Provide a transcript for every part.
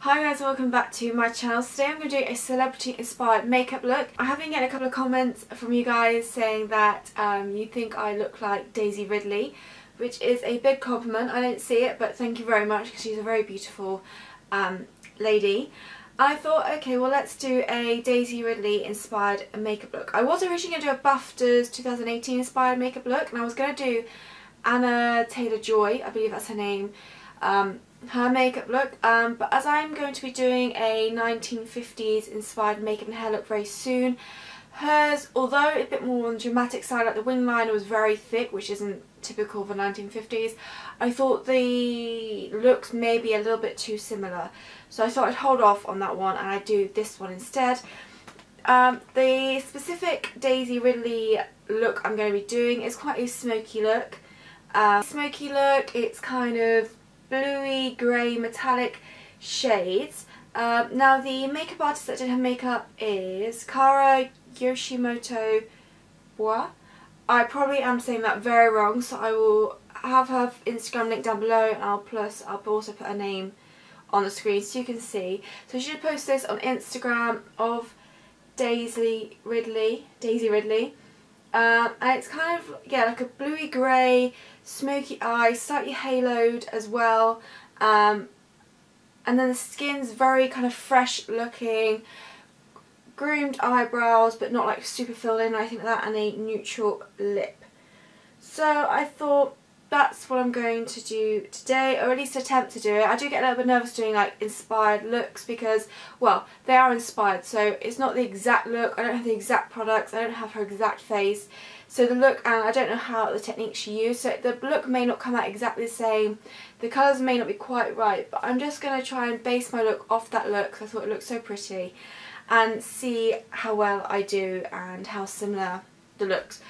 Hi guys, welcome back to my channel. Today I'm going to do a celebrity inspired makeup look. I have been getting a couple of comments from you guys saying that you think I look like Daisy Ridley, which is a big compliment. I don't see it, but thank you very much because she's a very beautiful lady. I thought, okay, well let's do a Daisy Ridley inspired makeup look. I was originally going to do a BAFTAs 2018 inspired makeup look, and I was going to do Anna Taylor-Joy, I believe that's her name, her makeup look, but as I'm going to be doing a 1950s inspired makeup and hair look very soon, hers, although a bit more on the dramatic side, like the wing liner was very thick, which isn't typical of the 1950s, I thought the looks may be a little bit too similar. So I thought I'd hold off on that one and I'd do this one instead. The specific Daisy Ridley look I'm going to be doing is quite a smoky look. It's kind of bluey, grey, metallic shades. Now the makeup artist that did her makeup is Kara Yoshimoto Bois. I probably am saying that very wrong, so I will have her Instagram link down below, and I'll also put her name on the screen so you can see. So she should post this on Instagram of Daisy Ridley. And it's kind of, yeah, like a bluey grey, smoky eye, slightly haloed as well. And then the skin's very kind of fresh looking, groomed eyebrows but not like super filled in or anything like that, and a neutral lip. So I thought that's what I'm going to do today, or at least attempt to do it. I do get a little bit nervous doing like inspired looks because, well, they are inspired, so it's not the exact look, I don't have the exact products, I don't have her exact face. So the look, and I don't know how the technique she used, so the look may not come out exactly the same, the colours may not be quite right, but I'm just going to try and base my look off that look because I thought it looked so pretty, and see how well I do and how similar the looks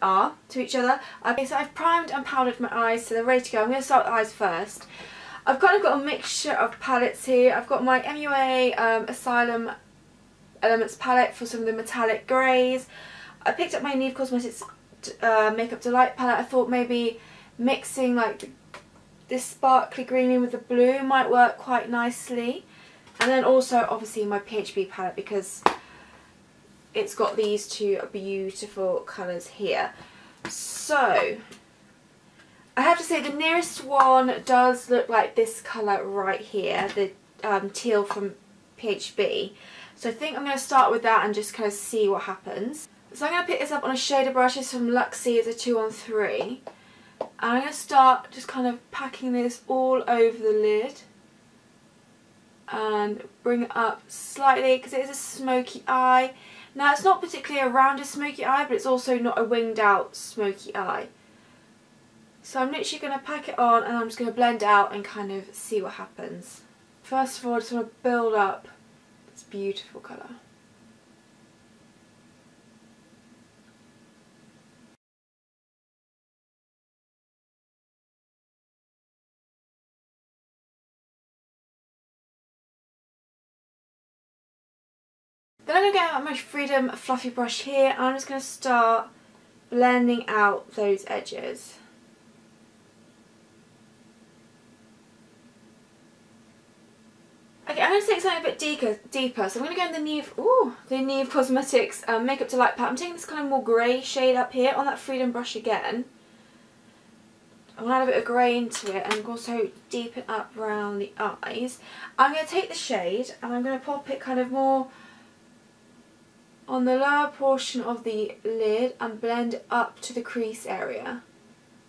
are to each other. Okay, so I've primed and powdered my eyes, so they're ready to go. I'm going to start with the eyes first. I've kind of got a mixture of palettes here. I've got my MUA Asylum Elements palette for some of the metallic greys. I picked up my Neve Cosmetics Makeup Delight palette. I thought maybe mixing like this sparkly green in with the blue might work quite nicely. And then also obviously my PHB palette, because it's got these two beautiful colours here. So I have to say the nearest one does look like this colour right here, the teal from PHB. So I think I'm going to start with that and just kind of see what happens. So I'm going to pick this up on a shader brush. This is from Luxie, it's a 213. And I'm going to start just kind of packing this all over the lid and bring it up slightly because it is a smoky eye. Now it's not particularly a rounded smoky eye, but it's also not a winged out smoky eye. So I'm literally going to pack it on and I'm just going to blend out and kind of see what happens. First of all, I just want to build up this beautiful colour. Then I'm going to get out my Freedom fluffy brush here and I'm just going to start blending out those edges. Okay, I'm going to take something a bit deeper. So I'm going to go in the Neve Cosmetics Makeup Delight palette. I'm taking this kind of more grey shade up here on that Freedom brush again. I'm going to add a bit of grey into it and also deepen up around the eyes. I'm going to take the shade and I'm going to pop it kind of more on the lower portion of the lid and blend it up to the crease area.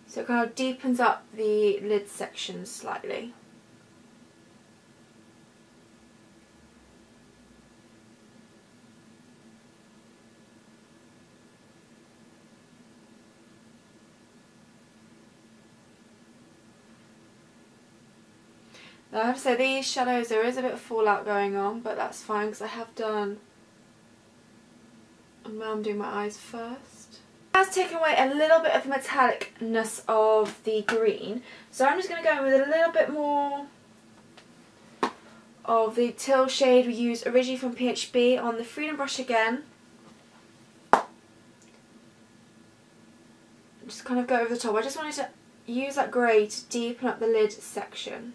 So it kind of deepens up the lid section slightly. Now I have to say, these shadows, there is a bit of fallout going on, but that's fine because I have done, and now I'm doing my eyes first. That's taken away a little bit of the metallicness of the green, so I'm just going to go in with a little bit more of the teal shade we used originally from PHB on the Freedom brush again. Just kind of go over the top. I just wanted to use that grey to deepen up the lid section.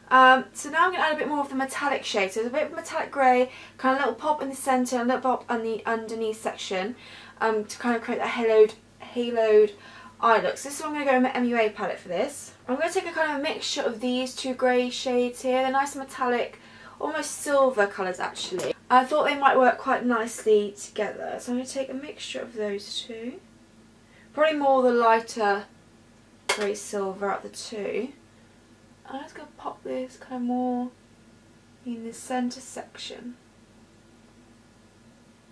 So now I'm going to add a bit more of the metallic shade. So there's a bit of metallic grey, kind of a little pop in the centre, and a little pop on the underneath section, to kind of create that haloed eye look. So this is what I'm going to go in my MUA palette for this. I'm going to take a kind of a mixture of these two grey shades here. They're nice and metallic, almost silver colours actually. I thought they might work quite nicely together. So I'm going to take a mixture of those two. Probably more the lighter grey silver out of the two. I'm just going to pop this kind of more in the centre section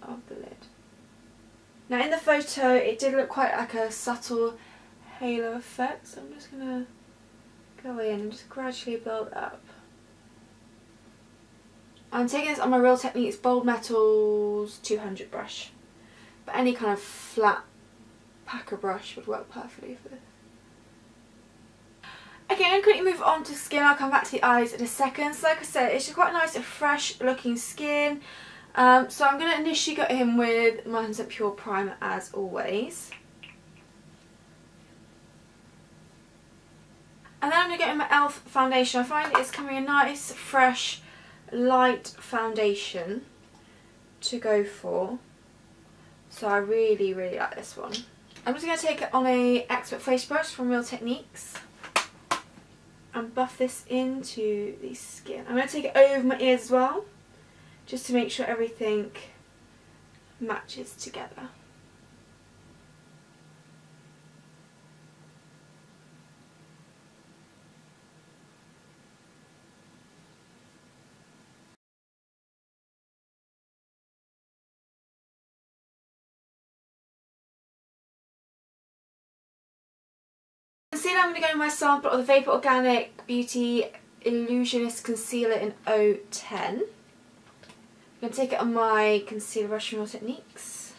of the lid. Now in the photo it did look quite like a subtle halo effect, so I'm just going to go in and just gradually build up. I'm taking this on my Real Techniques Bold Metals 200 brush, but any kind of flat packer brush would work perfectly for this. Okay, I'm going to quickly move on to skin. I'll come back to the eyes in a second. So like I said, it's just quite a nice and fresh looking skin. So I'm going to initially go in with my 100% Pure Primer as always. And then I'm going to go in my e.l.f. foundation. I find it's coming a nice, fresh, light foundation to go for. So I really, really like this one. I'm just going to take it on a Expert Face Brush from Real Techniques and buff this into the skin. I'm going to take it over my ears as well, just to make sure everything matches together. Concealer, I'm going to go in my sample of the Vapor Organic Beauty Illusionist Concealer in 010. I'm going to take it on my concealer brush from Real Techniques.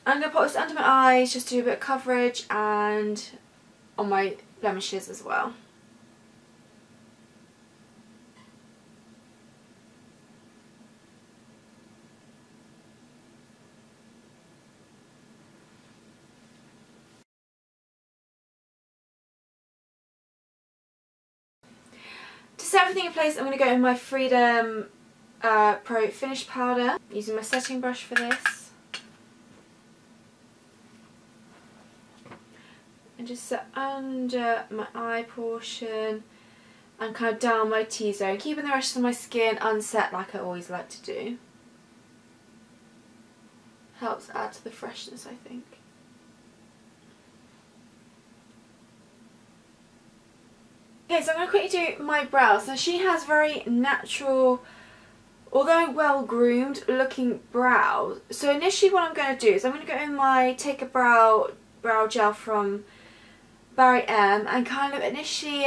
I'm going to put this under my eyes just to do a bit of coverage and on my blemishes as well. To set everything in place, I'm going to go in my Freedom Pro Finish Powder, using my setting brush for this. And just set under my eye portion and kind of down my T-zone, keeping the rest of my skin unset like I always like to do. Helps add to the freshness, I think. Okay, so I'm going to quickly do my brows. Now she has very natural, although well groomed looking brows. So initially what I'm going to do is I'm going to go in my Take a Brow Gel from Barry M and kind of initially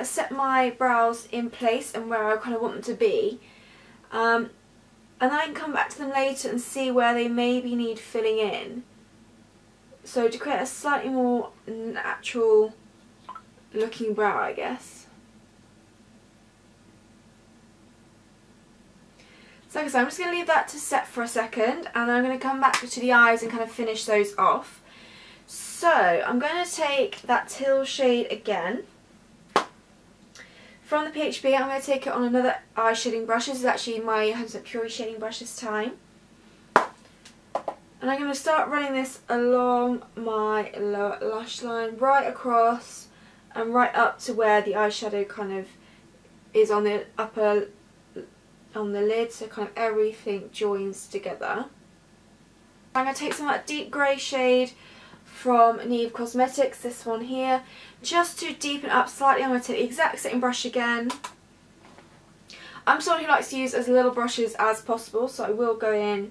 set my brows in place and where I kind of want them to be. And then I can come back to them later and see where they maybe need filling in. So to create a slightly more natural looking brow, I guess. So like I said, I'm just going to leave that to set for a second and I'm going to come back to the eyes and kind of finish those off. So I'm going to take that teal shade again. From the PHB, I'm going to take it on another eye shading brush. This is actually my 100% Pure shading brush this time. And I'm going to start running this along my lower lash line, right across and right up to where the eyeshadow kind of is on the on the lid, so kind of everything joins together. I'm going to take some of that deep grey shade from Neve Cosmetics, this one here, just to deepen up slightly. I'm going to take the exact same brush again. I'm someone who likes to use as little brushes as possible, so I will go in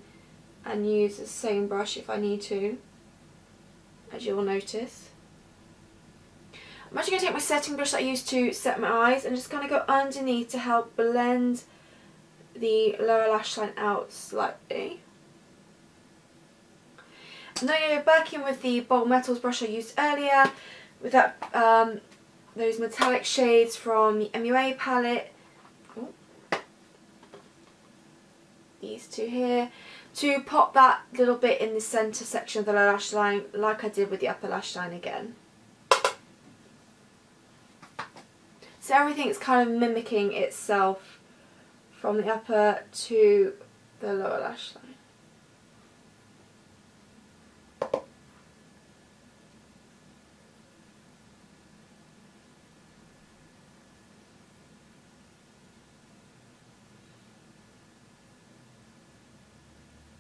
and use the same brush if I need to, as you will notice. I'm actually going to take my setting brush that I used to set my eyes and just kind of go underneath to help blend the lower lash line out slightly. And then I'm going to go back in with the Bold Metals brush I used earlier with that those metallic shades from the MUA palette. Ooh. These two here, to pop that little bit in the centre section of the lower lash line like I did with the upper lash line again. So everything's kind of mimicking itself from the upper to the lower lash line.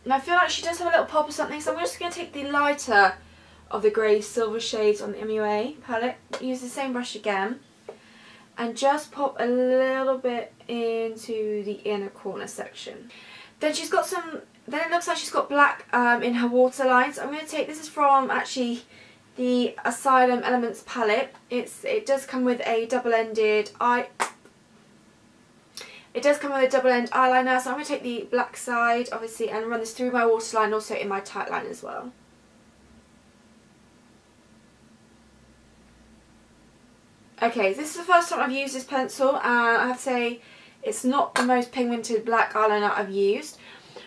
And I feel like she does have a little pop or something, so I'm just going to take the lighter of the grey silver shades on the MUA palette, use the same brush again, and just pop a little bit into the inner corner section. Then she's got some, then it looks like she's got black in her waterline, so I'm going to take, this is from actually the Asylum Elements palette. It does come with a double-ended eyeliner, so I'm going to take the black side, obviously, and run this through my waterline, also in my tight line as well. Okay, this is the first time I've used this pencil, and I have to say it's not the most pigmented black eyeliner I've used.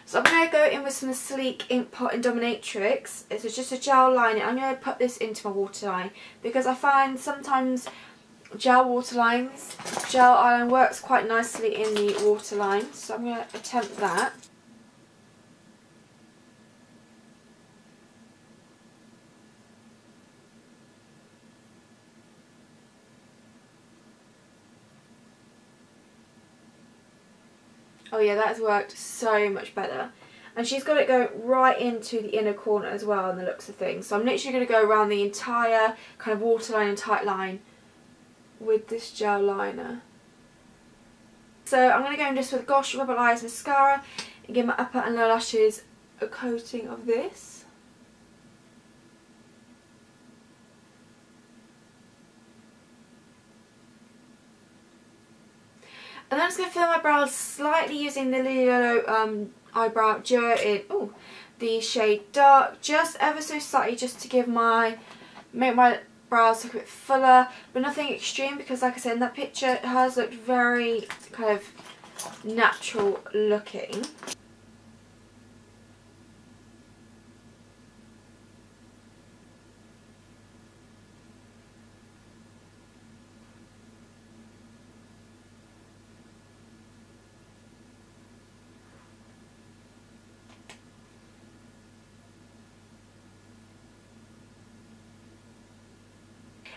So I'm going to go in with some Sleek Ink Pot in Dominatrix. It's just a gel liner. I'm going to put this into my waterline because I find sometimes gel eyeliner works quite nicely in the waterline. So I'm going to attempt that. Oh yeah, that has worked so much better. And she's got it go right into the inner corner as well in the looks of things. So I'm literally going to go around the entire kind of waterline and tight line with this gel liner. So I'm going to go in just with Gosh Rubber Eyes Mascara and give my upper and lower lashes a coating of this. And then I'm just going to fill my brows slightly using the Lily Yellow eyebrow duo in the shade Dark, just ever so slightly, just to make my brows look a bit fuller, but nothing extreme, because like I said in that picture hers looked very kind of natural looking.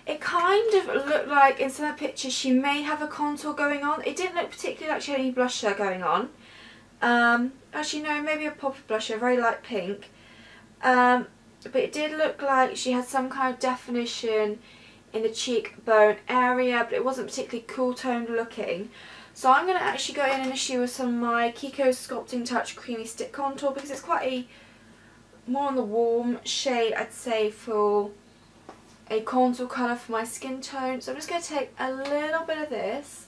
It kind of looked like in some of the pictures she may have a contour going on. It didn't look particularly like she had any blusher going on. Actually no, maybe a pop of blusher, very light pink. But it did look like she had some kind of definition in the cheekbone area, but it wasn't particularly cool toned looking. So I'm going to actually go in initially with some of my Kiko Sculpting Touch Creamy Stick Contour, because it's quite a more on the warm shade, I'd say, for a contour colour for my skin tone. So I'm just going to take a little bit of this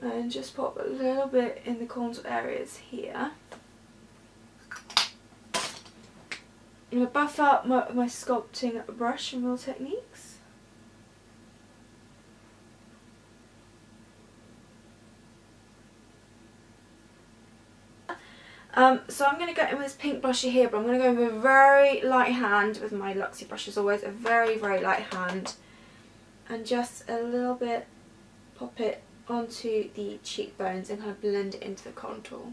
and just pop a little bit in the contour areas here. I'm going to buff up my sculpting brush from Real Techniques. So I'm going to go in with this pink blusher here, but I'm going to go in with a very light hand with my Luxie brush as always, a very, very light hand, and just a little bit pop it onto the cheekbones and kind of blend it into the contour.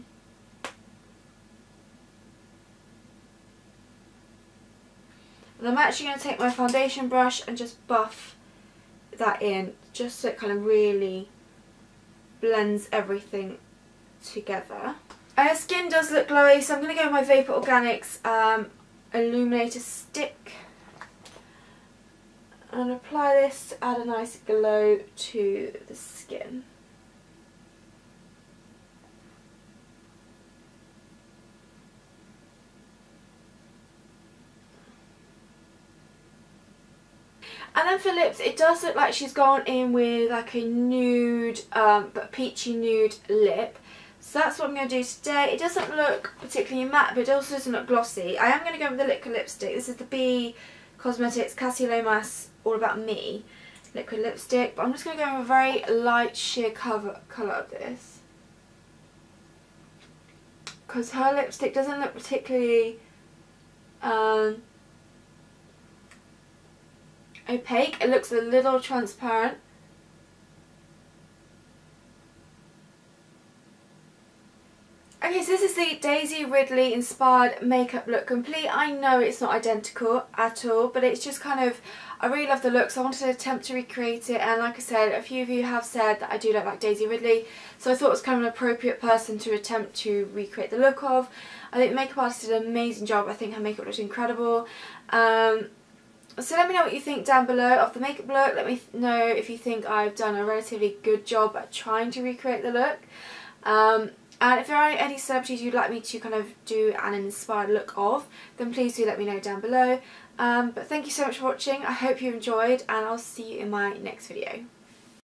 And I'm actually going to take my foundation brush and just buff that in, just so it kind of really blends everything together. Her skin does look glowy, so I'm going to go with my Vapor Organics Illuminator Stick and apply this to add a nice glow to the skin. And then for lips, it does look like she's gone in with like a nude, but peachy nude lip. So that's what I'm going to do today. It doesn't look particularly matte, but it also doesn't look glossy. I am going to go with the liquid lipstick. This is the B Cosmetics Cassie Lomas All About Me liquid lipstick. But I'm just going to go with a very light sheer colour of this, because her lipstick doesn't look particularly opaque. It looks a little transparent, Okay, so this is the Daisy Ridley inspired makeup look complete. I know it's not identical at all, but it's just kind of, I really love the look, so I wanted to attempt to recreate it. And like I said, a few of you have said that I do look like Daisy Ridley, so I thought it was kind of an appropriate person to attempt to recreate the look of. I think the makeup artist did an amazing job. I think her makeup looked incredible. So let me know what you think down below of the makeup look. Let me know if you think I've done a relatively good job at trying to recreate the look. And if there are any celebrities you'd like me to kind of do an inspired look of, then please do let me know down below. But thank you so much for watching. I hope you enjoyed, and I'll see you in my next video.